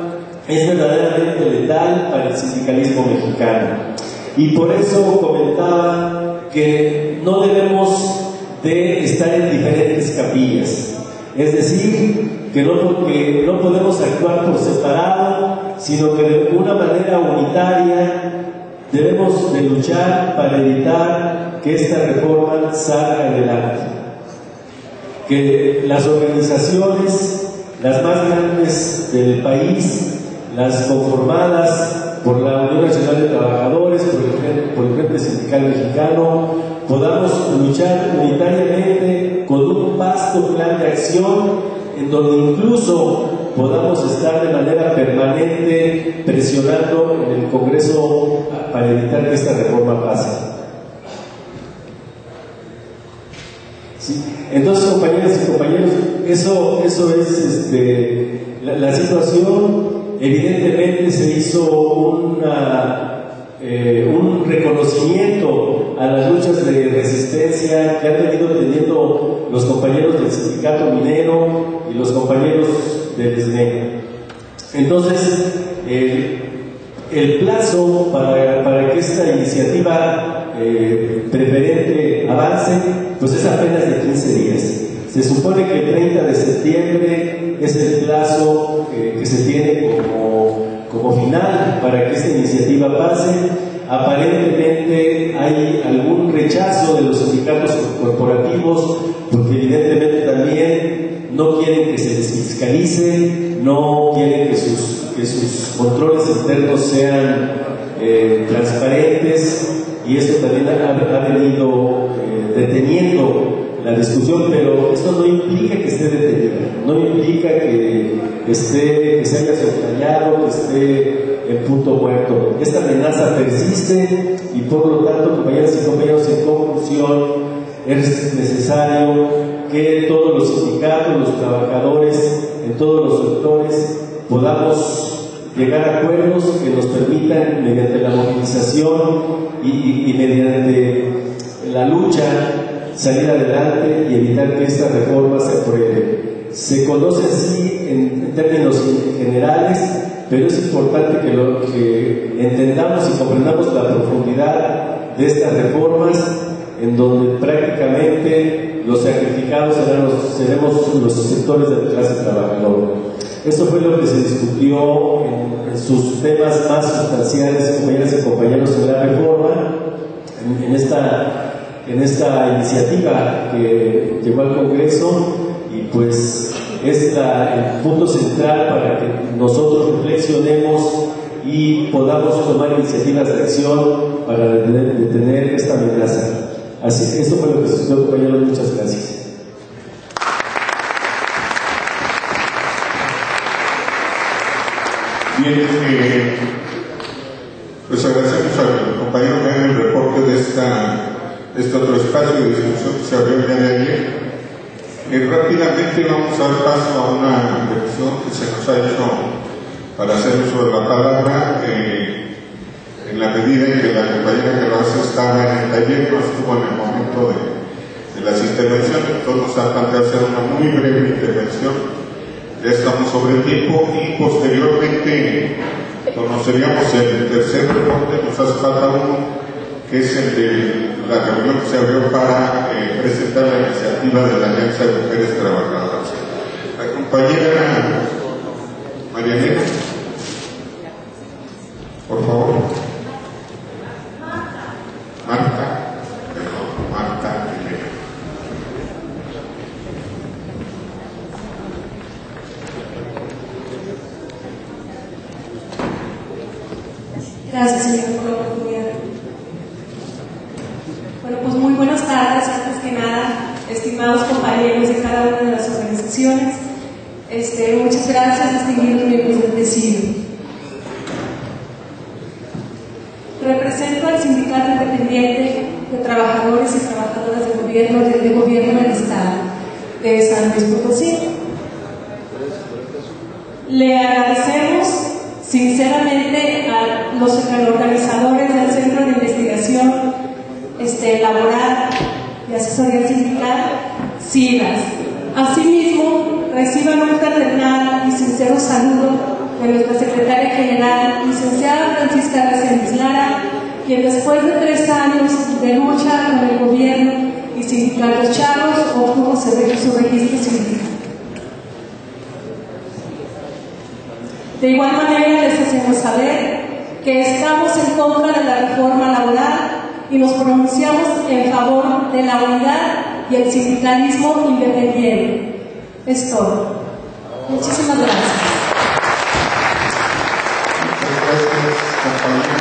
es verdaderamente letal para el sindicalismo mexicano. Y por eso comentaba que no debemos de estar en diferentes capillas, es decir, que no podemos actuar por separado, sino que de una manera unitaria debemos de luchar para evitar que esta reforma salga adelante. Que las organizaciones, las más grandes del país, las conformadas por la Unión Nacional de Trabajadores, por el Frente Sindical Mexicano, podamos luchar unitariamente con un vasto plan de acción en donde incluso podamos estar de manera permanente presionando en el Congreso para evitar que esta reforma pase. ¿Sí? Entonces, compañeras y compañeros, eso es la situación. Evidentemente se hizo un reconocimiento a las luchas de resistencia que han venido teniendo los compañeros del sindicato minero y los compañeros del SNE. Entonces, el plazo para que esta iniciativa preferente avance, pues es apenas de 15 días. Se supone que el 30 de septiembre es el plazo que se tiene como final para que esta iniciativa pase. Aparentemente hay algún rechazo de los sindicatos corporativos, porque evidentemente también no quieren que se les fiscalice, no quieren que sus controles internos sean transparentes, y esto también ha venido deteniendo la discusión, pero esto no implica que esté detenida, no implica que se haya soslayado, que esté en punto muerto. Esta amenaza persiste y por lo tanto, compañeras y compañeros, en conclusión, es necesario que todos los sindicatos, los trabajadores en todos los sectores podamos llegar a acuerdos que nos permitan, mediante la movilización y mediante la lucha, salir adelante y evitar que esta reforma se apruebe. Se conoce así en términos generales, pero es importante que entendamos y comprendamos la profundidad de estas reformas, en donde prácticamente los sacrificados seremos los sectores de la clase trabajadora. Esto fue lo que se discutió en sus temas más sustanciales, compañeras y compañeros, en la reforma, en esta iniciativa que llegó al Congreso, y pues es el punto central para que nosotros reflexionemos y podamos tomar iniciativas de acción para detener esta amenaza. Así, esto fue lo que sucedió, compañeros. Muchas gracias. Bien, pues agradecemos al compañero que haga el reporte de este otro espacio de discusión que se abrió el día de ayer. Rápidamente vamos a dar paso a una petición que se nos ha hecho para hacer uso de la palabra, en la medida en que la compañera que lo hace estaba en el taller, no estuvo en el momento de las intervenciones, entonces nos ha planteado hacer una muy breve intervención. Ya estamos sobre el tiempo y posteriormente conoceríamos el tercer reporte. Nos hace falta uno, que es el de la reunión que se abrió para presentar la iniciativa de la Alianza de Mujeres Trabajadoras. La compañera Marianela, por favor. Marta primero. Gracias, señor, por la oportunidad. Bueno, pues muy buenas tardes, antes que nada, estimados compañeros de cada una de las organizaciones. Muchas gracias, distinguidos miembros del presidio. Represento al Sindicato Independiente de Trabajadores y Trabajadoras del Gobierno del Estado de San Luis Potosí. Le agradecemos sinceramente a los organizadores del Centro de Investigación Laboral y Asesoría Sindical, CIDAS. Asimismo, reciban un fraternal y sincero saludo de nuestra secretaria general, licenciada Francisca Reséndiz Lara, quien después de 3 años de lucha con el gobierno y sindicatos chavos obtuvo su registro sindical. De igual manera, les hacemos saber que estamos en contra de la reforma laboral y nos pronunciamos en favor de la unidad y el sindicalismo independiente. Es todo. Muchísimas gracias. Muchas gracias, compañera.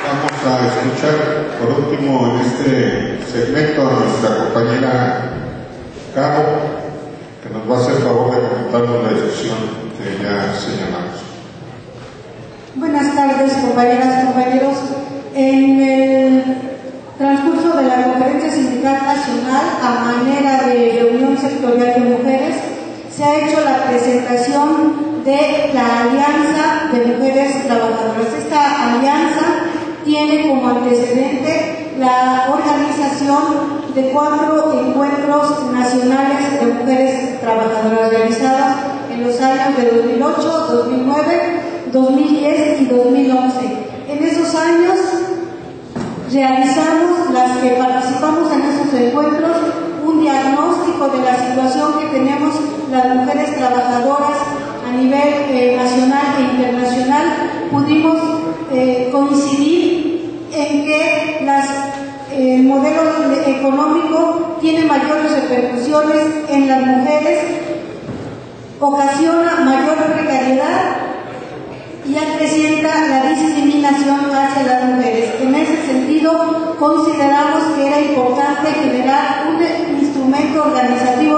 Vamos a escuchar por último en este segmento a nuestra compañera Caro, que nos va a hacer favor de comentarnos la discusión que ya señalamos. Buenas tardes, compañeras y compañeros. En el transcurso de la Conferencia Sindical Nacional, a manera de reunión sectorial de mujeres, se ha hecho la presentación de la Alianza de Mujeres Trabajadoras. Esta alianza tiene como antecedente la organización de 4 encuentros nacionales de mujeres trabajadoras realizadas en los años de 2008, 2009, 2010 y 2011. En esos años realizamos, las que participamos en esos encuentros, un diagnóstico de la situación que tenemos las mujeres trabajadoras a nivel nacional e internacional. Pudimos coincidir en que el modelo económico tiene mayores repercusiones en las mujeres, ocasiona mayor precariedad y acrecienta la discriminación hacia las mujeres. En ese sentido, consideramos que era importante generar un instrumento organizativo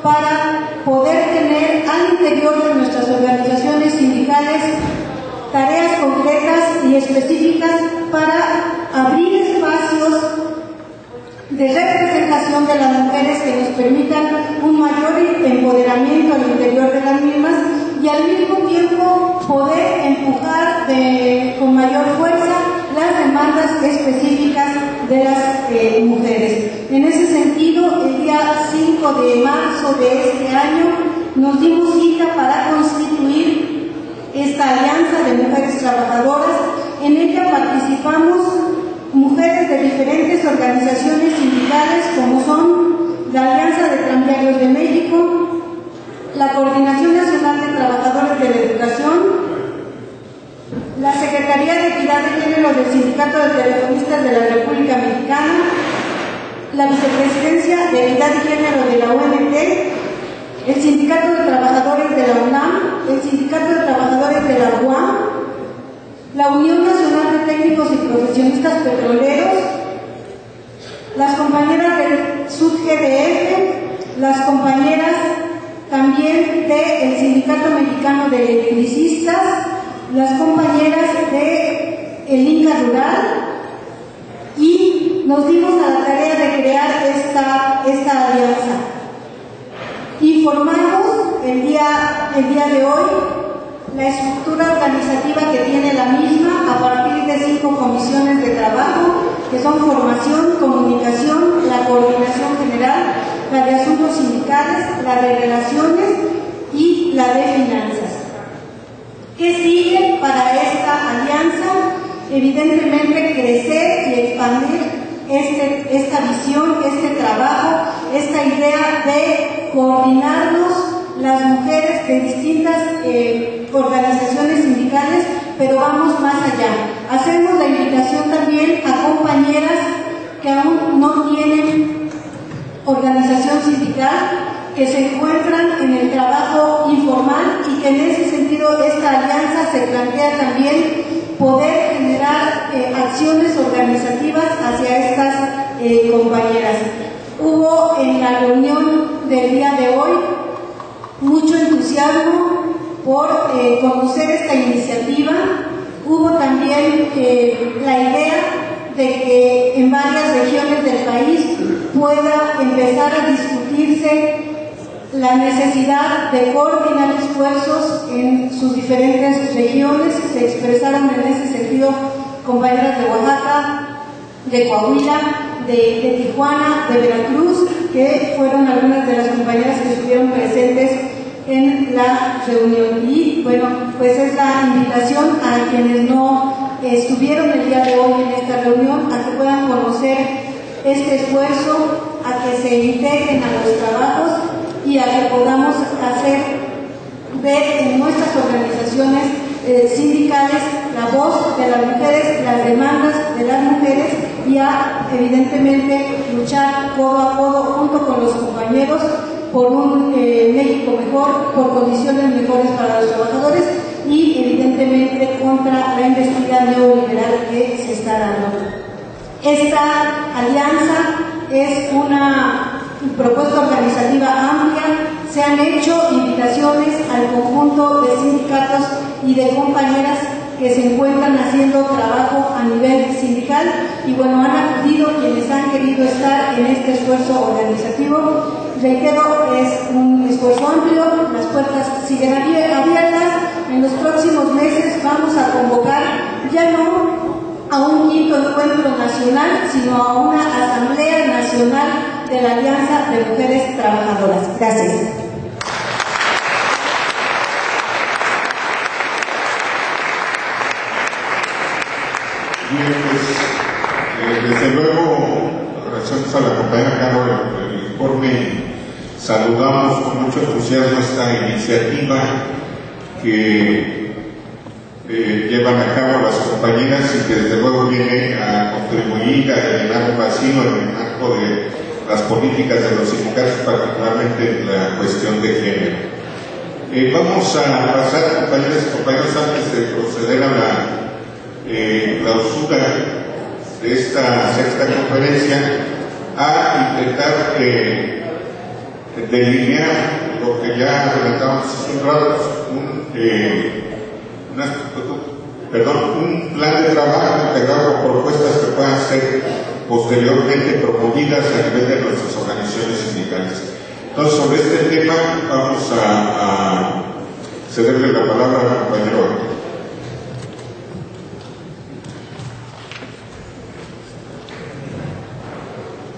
para poder tener al interior de nuestras organizaciones sindicales tareas concretas y específicas para abrir espacios de representación de las mujeres que nos permitan un mayor empoderamiento al interior de las mismas y al mismo tiempo poder empujar con mayor fuerza las demandas específicas de las mujeres. En ese sentido, el día 5 de marzo de este año nos dimos cita para constituir esta alianza de mujeres trabajadoras. En ella participamos mujeres de diferentes organizaciones sindicales como son la Alianza de Tranviarios de México, la Coordinación Nacional de Trabajadores de la Educación, la Secretaría de Equidad de Género del Sindicato de Telefonistas de la República Mexicana, la Vicepresidencia de Equidad y Género de la OMT, el Sindicato de Trabajadores de la UNAM, el Sindicato de Trabajadores de la UAM, la Unión Nacional de Técnicos y Profesionistas Petroleros, las compañeras del SUTGDF, las compañeras también del Sindicato Mexicano de Electricistas, las compañeras del INCA Rural, y nos dimos a la tarea de crear esta alianza. Y formamos el día de hoy la estructura organizativa que tiene la misma a partir de 5 comisiones de trabajo, que son formación, comunicación, la coordinación general, la de asuntos sindicales, la de relaciones y la de finanzas. ¿Qué sigue para esta alianza? Evidentemente crecer y expandir esta visión, este trabajo, esta idea de coordinarnos las mujeres de distintas organizaciones sindicales, pero vamos más allá. Hacemos la invitación también a compañeras que aún no tienen organización sindical, que se encuentran en el trabajo informal y que en ese sentido esta alianza se plantea también poder generar acciones organizativas hacia estas compañeras. Hubo en la reunión del día de hoy mucho entusiasmo por conocer esta iniciativa. Hubo también la idea de que en varias regiones del país pueda empezar a discutirse la necesidad de coordinar esfuerzos en sus diferentes regiones. Se expresaron en ese sentido compañeras de Oaxaca, de Coahuila, de Tijuana, de Veracruz, que fueron algunas de las compañeras que estuvieron presentes en la reunión. Y bueno, pues es la invitación a quienes no estuvieron el día de hoy en esta reunión a que puedan conocer este esfuerzo, a que se integren a los trabajos y a que podamos hacer ver en nuestras organizaciones sindicales la voz de las mujeres, las demandas de las mujeres y a evidentemente luchar codo a codo junto con los compañeros por un México mejor, por condiciones mejores para los trabajadores y evidentemente contra la investida neoliberal que se está dando. Esta alianza es una propuesta organizativa amplia. Se han hecho invitaciones al conjunto de sindicatos y de compañeras que se encuentran haciendo trabajo a nivel sindical y bueno, han acudido quienes han querido estar en este esfuerzo organizativo. Reitero, es un esfuerzo amplio, las puertas siguen abiertas. En los próximos meses vamos a convocar ya no a un 5º encuentro nacional, sino a una asamblea nacional de la Alianza de Mujeres Trabajadoras. Gracias. Bien, pues, desde luego, agradecemos a la compañera Carol el informe. Saludamos con mucho entusiasmo esta iniciativa que llevan a cabo las compañeras y que desde luego viene a contribuir a llenar un vacío en el marco de las políticas de los sindicatos, particularmente en la cuestión de género. Vamos a pasar, compañeras y compañeros, antes de proceder a la clausura de esta sexta conferencia a intentar delinear lo que ya adelantamos hace un rato, un plan de trabajo integrado con propuestas que puedan ser posteriormente promovidas a nivel de nuestras organizaciones sindicales. Entonces, sobre este tema vamos a cederle la palabra al compañero.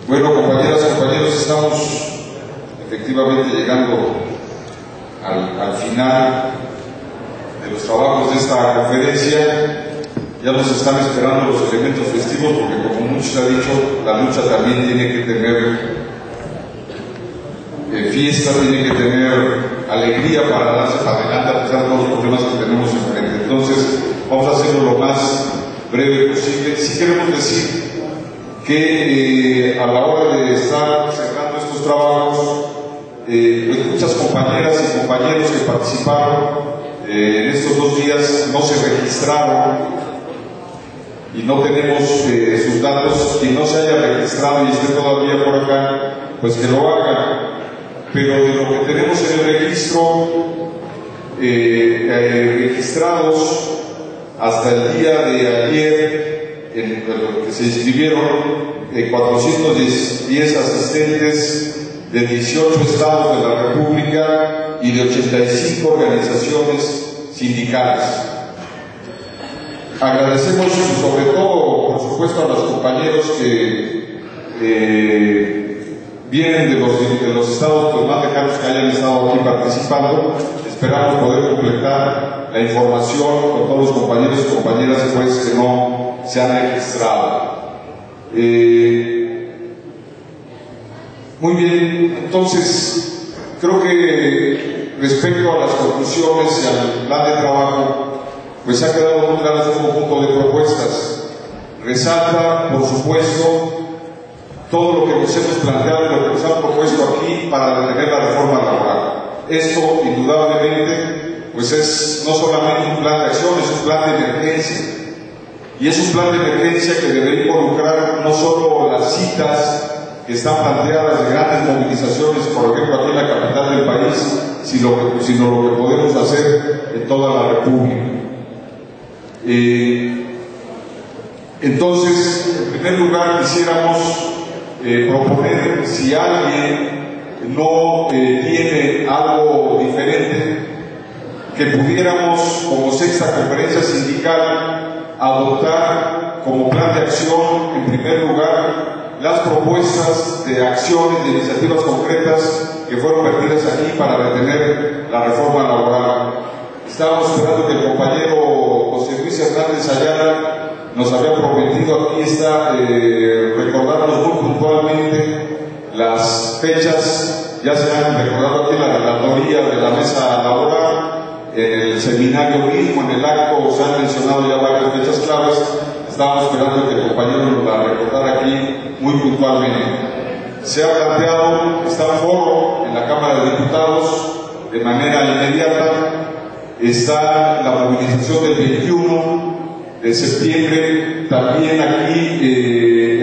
Bueno, compañeras, compañeros, estamos efectivamente llegando al final de los trabajos de esta conferencia. Ya nos están esperando los elementos festivos porque, como muchos ha dicho, la lucha también tiene que tener fiesta, tiene que tener alegría para darse para adelante a pesar de todos los problemas que tenemos enfrente. Entonces, vamos a hacerlo lo más breve posible. Sí queremos decir que a la hora de estar cerrando estos trabajos, pues muchas compañeras y compañeros que participaron en estos 2 días no se registraron y no tenemos sus datos. Quien no se haya registrado y esté todavía por acá, pues que lo haga. Pero de lo que tenemos en el registro, registrados hasta el día de ayer, en lo que se inscribieron, 410 asistentes de 18 estados de la República y de 85 organizaciones sindicales. Agradecemos sobre todo, por supuesto, a los compañeros que vienen de los estados pues, más lejanos que hayan estado aquí participando. Esperamos poder completar la información con todos los compañeros y compañeras pues, que no se han registrado. Muy bien, entonces creo que respecto a las conclusiones y al plan de trabajo, pues ha quedado muy claro un conjunto de propuestas. Resalta, por supuesto, todo lo que nos hemos planteado y lo que nos han propuesto aquí para detener la reforma laboral. Esto, indudablemente, pues es no solamente un plan de acción, es un plan de emergencia. Y es un plan de emergencia que debe involucrar no solo las citas que están planteadas de grandes movilizaciones, por ejemplo, aquí en la capital del país, sino lo que podemos hacer en toda la República. Entonces, en primer lugar, quisiéramos proponer, si alguien no tiene algo diferente, que pudiéramos, como sexta conferencia sindical, adoptar como plan de acción, en primer lugar, las propuestas de acciones, de iniciativas concretas que fueron vertidas aquí para detener la reforma laboral. Estábamos esperando que el compañero José Luis Hernández Ayala nos había prometido, aquí está, recordarnos muy puntualmente las fechas. Ya se han recordado aquí en la relatoría de la mesa laboral, en el seminario mismo, en el acto, se han mencionado ya varias fechas claves. Estábamos esperando que el compañero nos la recordara aquí muy puntualmente. Se ha planteado, está en foro en la Cámara de Diputados de manera inmediata. Está la movilización del 21 de septiembre. También aquí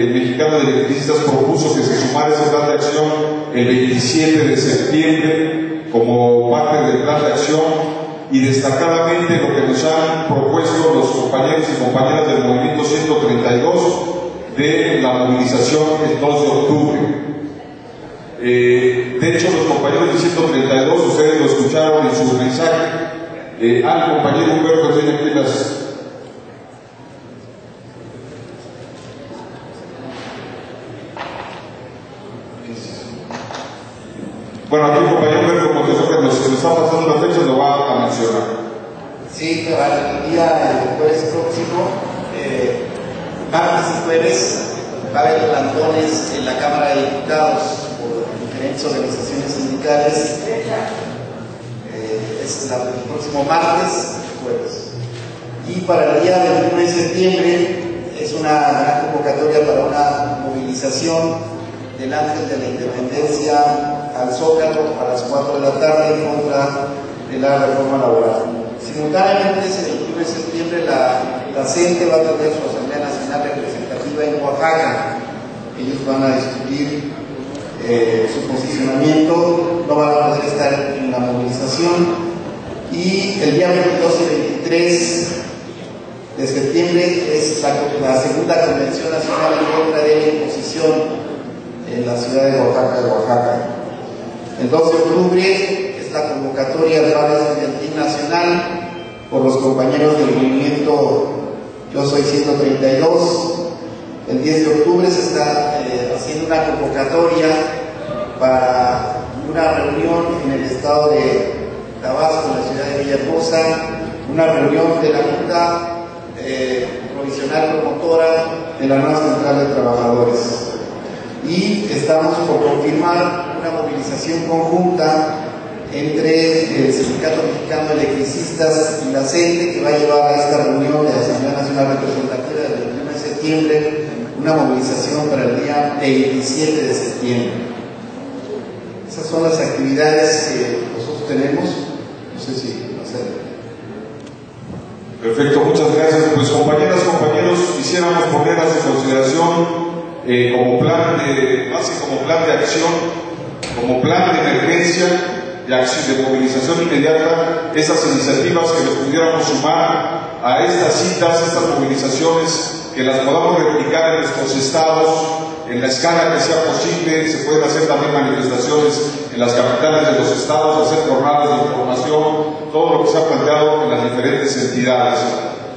el Mexicano de Electricistas propuso que se sumara ese plan de acción el 27 de septiembre como parte del plan de acción. Y destacadamente lo que nos han propuesto los compañeros y compañeras del Movimiento 132 de la movilización el 2 de octubre. De hecho, los compañeros del 132, ustedes lo escucharon en su mensaje, al compañero Humberto tiene aquí las... Bueno, aquí el compañero Humberto, como que nos está pasando la fecha, lo va a mencionar. Sí, para el día jueves próximo, martes y jueves, va a haber plantones en la Cámara de Diputados por diferentes organizaciones sindicales. Es el próximo martes y jueves. Y para el día 21 de septiembre es una gran convocatoria para una movilización del Ángel de la Independencia al Zócalo a las 4 de la tarde en contra de la reforma laboral. Simultáneamente, ese 21 de septiembre, la CENTE va a tener su Asamblea Nacional Representativa iniciativa en Oaxaca. Ellos van a discutir su posicionamiento, no van a poder estar en la movilización. Y el día 22 y 23 de septiembre es la segunda Convención Nacional en contra de la imposición en la ciudad de Oaxaca. El 2 de octubre es la convocatoria al paro estudiantil nacional por los compañeros del movimiento Yo Soy 132. El 10 de octubre se está haciendo una convocatoria para una reunión en el estado de Tabasco, en la ciudad de Villahermosa, una reunión de la Junta Provisional Promotora de la nueva Central de Trabajadores. Y estamos por confirmar una movilización conjunta entre el Sindicato Mexicano de Electricistas y la CENTE, que va a llevar a esta reunión de la Asamblea Nacional Representativa del 21 de septiembre, una movilización para el día 27 de septiembre. Esas son las actividades que nosotros tenemos. No sé si hacer. Perfecto, muchas gracias. Pues compañeras, compañeros, quisiéramos poner a su consideración como plan de acción, como plan de emergencia, de movilización inmediata, esas iniciativas que nos pudiéramos sumar a estas citas, estas movilizaciones, que las podamos replicar en nuestros estados, en la escala que sea posible. Se pueden hacer también manifestaciones en las capitales de los estados, hacer jornadas de información, todo lo que se ha planteado en las diferentes entidades.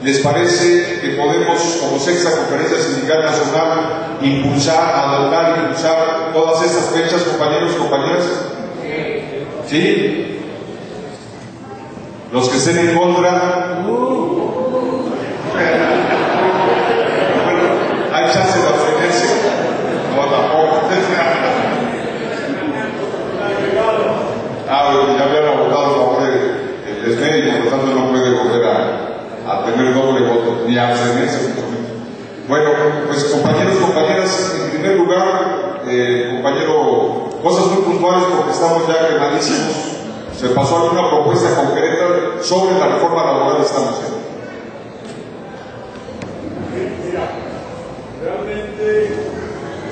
¿Les parece que podemos, como sexta conferencia sindical nacional, impulsar todas estas fechas, compañeros y compañeras? ¿Sí? Los que estén en contra, hay chance de abstenerse. No, tampoco. Ya habían votado a favor del desmérito, y por lo tanto no puede volver a tener doble voto, ni a abstenerse. Bueno, pues compañeros, compañeras, en primer lugar, compañero, cosas muy puntuales porque estamos ya quemadísimos. ¿Se pasó alguna propuesta concreta sobre la reforma laboral de esta nación? Mira, realmente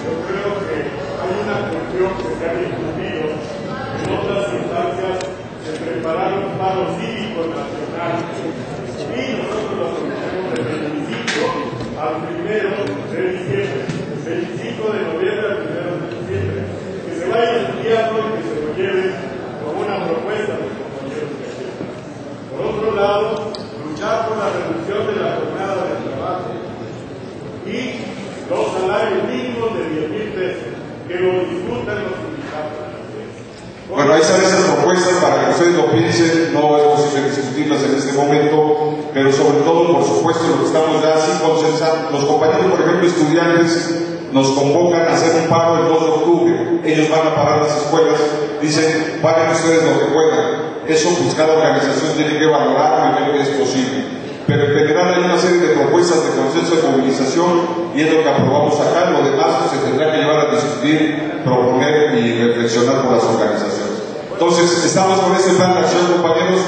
yo creo que hay una cuestión que se ha discutido en otras instancias de preparar un paro cívico nacional. Y nosotros lo sometemos desde el 25 al 1 de diciembre, 25 de noviembre al 1 de diciembre, que se vaya estudiando y que se lo lleven como una propuesta de los compañeros que aquí están. Por otro lado, luchar por la reducción de la jornada de trabajo y los salarios mínimos de 10,000 pesos, que lo discutan los sindicatos. Bueno, ahí están esas propuestas para que ustedes lo piensen. No es posible discutirlas en este momento, pero sobre todo, por supuesto, lo que estamos ya sin consensar. Los compañeros, por ejemplo, estudiantes, nos convocan a hacer un paro el 2 de octubre. Ellos van a parar las escuelas, dicen, paguen ustedes lo que puedan. Eso, pues, cada organización tiene que valorar y ver que es posible. Pero en general hay una serie de propuestas de consenso de movilización y es lo que aprobamos acá. Lo demás pues, se tendrá que llevar a discutir, proponer y reflexionar por las organizaciones. Entonces, estamos con este plan de acción, compañeros.